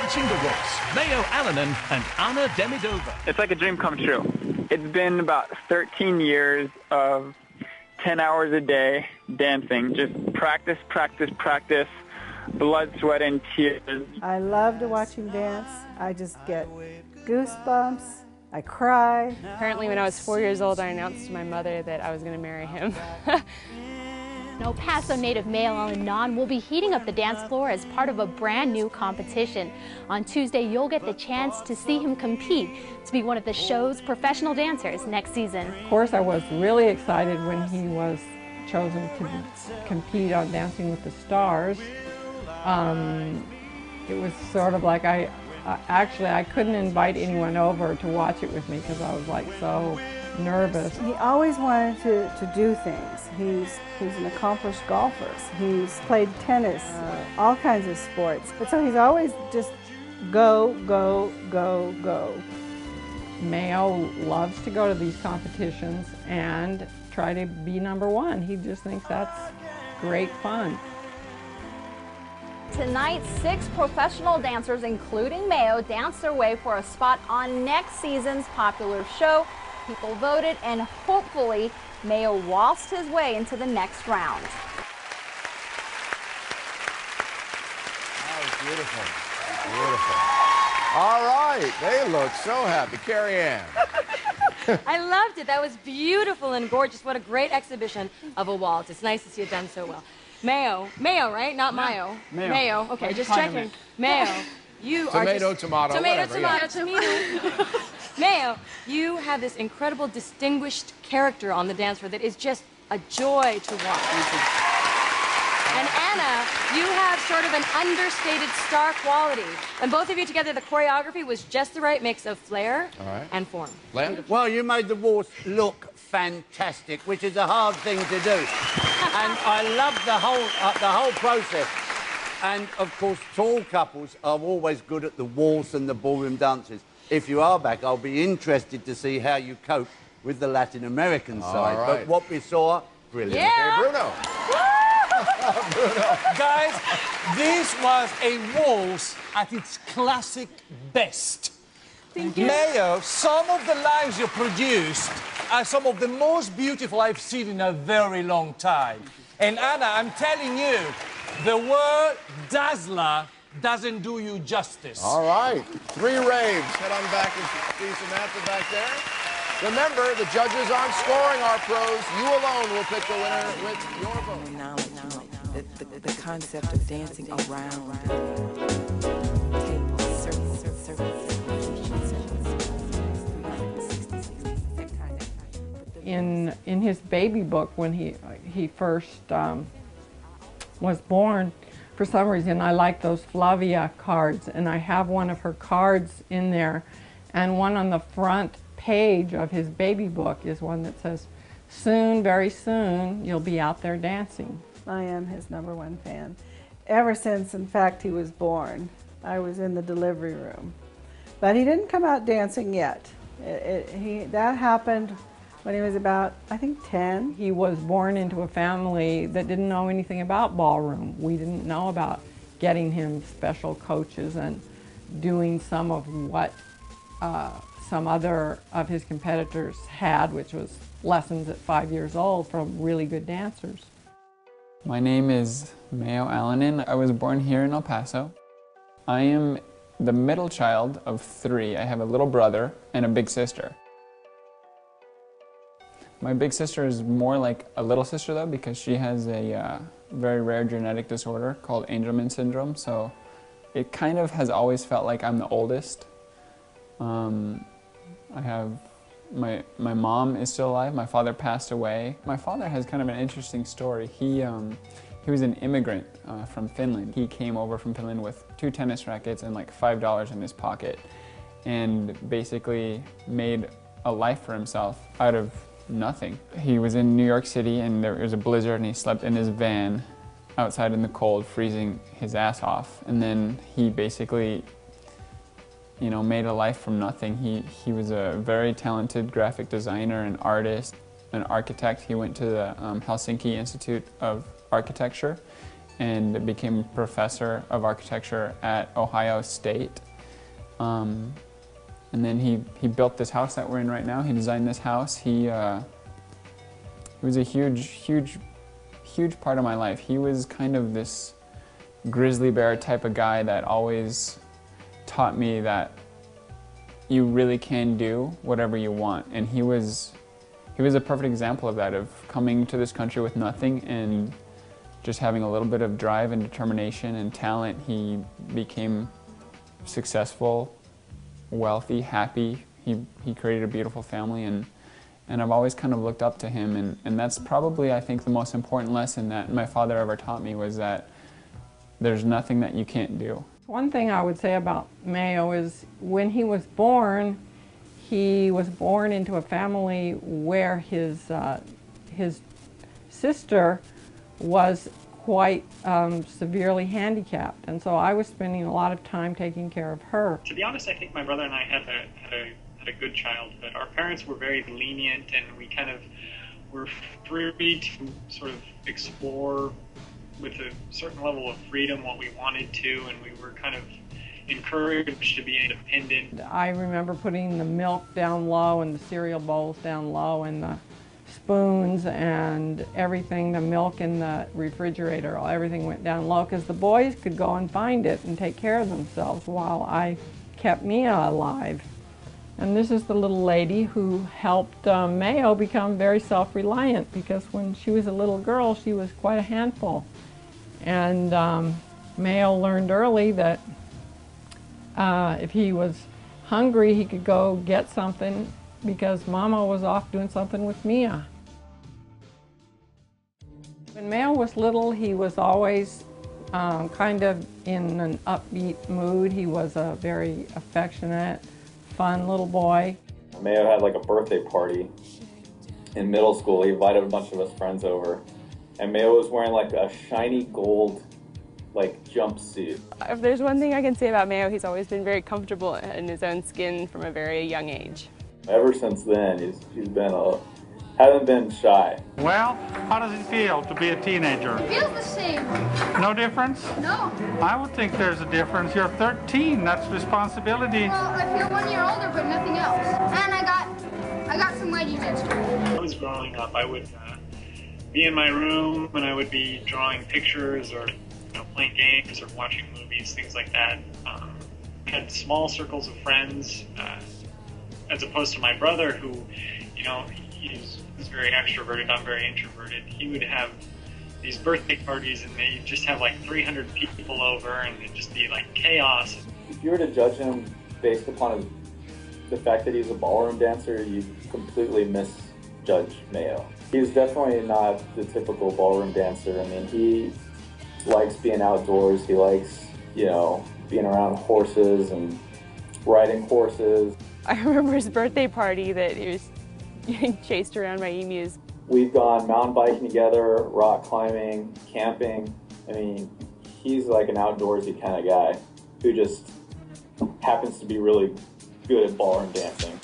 watching the race, Mayo Alanen and Anna Demidova. It's like a dream come true. It's been about 13 years of 10 hours a day dancing, just practice, practice, practice, blood, sweat, and tears. I love to watch him dance. I just get goosebumps. I cry. Apparently when I was 4 years old, I announced to my mother that I was going to marry him. El Paso native Mayo Alanen will be heating up the dance floor as part of a brand new competition. On Tuesday, you'll get the chance to see him compete to be one of the show's professional dancers next season. Of course, I was really excited when he was chosen to compete on Dancing with the Stars. It was sort of like actually I couldn't invite anyone over to watch it with me because I was like so nervous. He always wanted to do things. He's an accomplished golfer. He's played tennis, all kinds of sports. But so he's always just go, go, go, go. Mayo loves to go to these competitions and try to be #1. He just thinks that's great fun. Tonight, 6 professional dancers, including Mayo, danced their way for a spot on next season's popular show. People voted, and hopefully, Mayo waltzed his way into the next round. That was beautiful. Beautiful. All right, they look so happy. Carrie Ann. I loved it. That was beautiful and gorgeous. What a great exhibition of a waltz. It's nice to see it done so well. Mayo, right? Not Mayo. Mayo. Okay, just checking. Mayo, you are just... Tomato, whatever, tomato. Mayo, you have this incredible, distinguished character on the dance floor that is just a joy to watch. And Anna, you have sort of an understated star quality. And both of you together, the choreography was just the right mix of flair and form. Well, you made the waltz look fantastic, which is a hard thing to do. And I love the whole process. And, of course, tall couples are always good at the waltz and the ballroom dances. If you are back, I'll be interested to see how you cope with the Latin American side. Right. But what we saw, brilliant. Yeah. Okay, Bruno. Bruno. Guys, this was a waltz at its classic best. Thank you. Mayo, some of the lines you produced are some of the most beautiful I've seen in a very long time. And Anna, I'm telling you, the word dazzler doesn't do you justice. All right, 3 raves. Head on back and see Samantha back there. Remember, the judges aren't scoring our pros. You alone will pick the winner with your vote. The concept of dancing around tables, circles, In his baby book, when he first was born, for some reason I like those Flavia cards, and I have one of her cards in there, and one on the front page of his baby book is one that says, "Soon, very soon, you'll be out there dancing." I am his #1 fan. Ever since, in fact, he was born, I was in the delivery room. But he didn't come out dancing yet. That happened when he was about, I think, 10. He was born into a family that didn't know anything about ballroom. We didn't know about getting him special coaches and doing some of what some other of his competitors had, which was lessons at 5 years old from really good dancers. My name is Mayo Alanen. I was born here in El Paso. I am the middle child of 3. I have a little brother and a big sister. My big sister is more like a little sister though, because she has a very rare genetic disorder called Angelman syndrome, so it kind of has always felt like I'm the oldest. I have my mom is still alive. My father passed away. My father has kind of an interesting story. He was an immigrant from Finland. He came over from Finland with 2 tennis rackets and like $5 in his pocket, and basically made a life for himself out of nothing. He was in New York City and there was a blizzard and he slept in his van outside in the cold, freezing his ass off. And then he basically, you know, made a life from nothing. He was a very talented graphic designer, an artist, an architect. He went to the Helsinki Institute of Architecture and became professor of architecture at Ohio State. And then he built this house that we're in right now. He designed this house. He was a huge part of my life. He was kind of this grizzly bear type of guy that always taught me that you really can do whatever you want. And he was a perfect example of that, of coming to this country with nothing and just having a little bit of drive and determination and talent. He became successful, wealthy, happy. He created a beautiful family, and I've always kind of looked up to him, and that's probably, I think, the most important lesson that my father ever taught me, was that there's nothing that you can't do. One thing I would say about Mayo is when he was born into a family where his sister was quite severely handicapped, and so I was spending a lot of time taking care of her. To be honest, I think my brother and I had a good childhood. Our parents were very lenient, and we kind of were free to sort of explore with a certain level of freedom what we wanted to, and we were kind of encouraged to be independent. I remember putting the milk down low and the cereal bowls down low and the spoons and everything, the milk in the refrigerator, everything went down low because the boys could go and find it and take care of themselves while I kept Mia alive. And this is the little lady who helped Mayo become very self-reliant, because when she was a little girl she was quite a handful. And Mayo learned early that if he was hungry he could go get something because Mama was off doing something with Mia. When Mayo was little he was always kind of in an upbeat mood. He was a very affectionate, fun little boy. Mayo had like a birthday party in middle school. He invited a bunch of us friends over, and Mayo was wearing like a shiny gold jumpsuit. If there's one thing I can say about Mayo, he's always been very comfortable in his own skin from a very young age. Ever since then, he's been hasn't been shy. Well, how does it feel to be a teenager? It feels the same. No difference? No. I would think there's a difference. You're 13, that's responsibility. Well, I feel 1 year older, but nothing else. And I got some wedgies extra. When I was growing up, I would be in my room and I would be drawing pictures or playing games or watching movies, things like that. I had small circles of friends, as opposed to my brother, who, he's very extroverted, I'm very introverted. He would have these birthday parties and they just have like 300 people over and it'd just be like chaos. If you were to judge him based upon the fact that he's a ballroom dancer, you completely misjudge Mayo. He's definitely not the typical ballroom dancer. I mean, he likes being outdoors. He likes, being around horses and riding horses. I remember his birthday party that he was getting chased around by emus. We've gone mountain biking together, rock climbing, camping. I mean, he's like an outdoorsy kind of guy who just happens to be really good at ballroom dancing.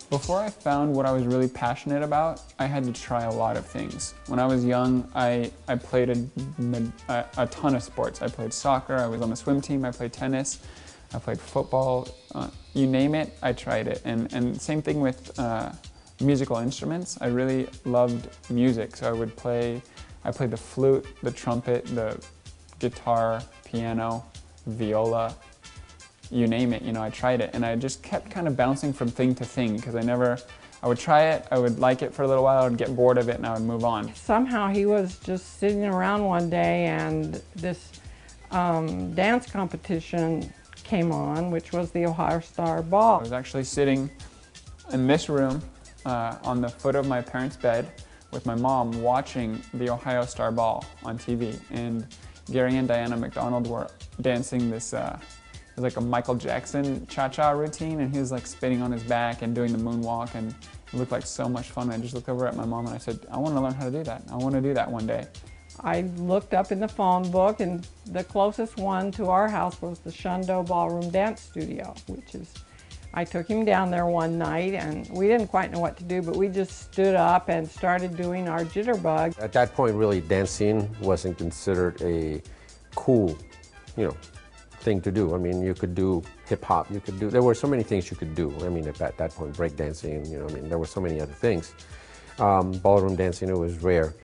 Before I found what I was really passionate about, I had to try a lot of things. When I was young, I played a ton of sports. I played soccer, I was on the swim team, I played tennis, I played football, you name it, I tried it. And same thing with musical instruments. I really loved music, so I played the flute, the trumpet, the guitar, piano, viola, you name it, I tried it. And I just kept kind of bouncing from thing to thing because I would try it, I would like it for a little while, I would get bored of it and I would move on. Somehow he was just sitting around one day and this dance competition came on, which was the Ohio Star Ball. I was actually sitting in this room on the foot of my parents' bed with my mom watching the Ohio Star Ball on TV, and Gary and Diana McDonald were dancing this It was like a Michael Jackson cha-cha routine, and he was like spinning on his back and doing the moonwalk, and it looked like so much fun. I just looked over at my mom and I said, I want to learn how to do that. I want to do that one day. I looked up in the phone book, and the closest one to our house was the Shundo Ballroom Dance Studio, which is, I took him down there one night, and we didn't quite know what to do, but we just stood up and started doing our jitterbug. At that point, really, dancing wasn't considered a cool, thing to do. I mean, you could do hip hop, there were so many things you could do. I mean, at that point, break dancing, there were so many other things. Ballroom dancing, it was rare.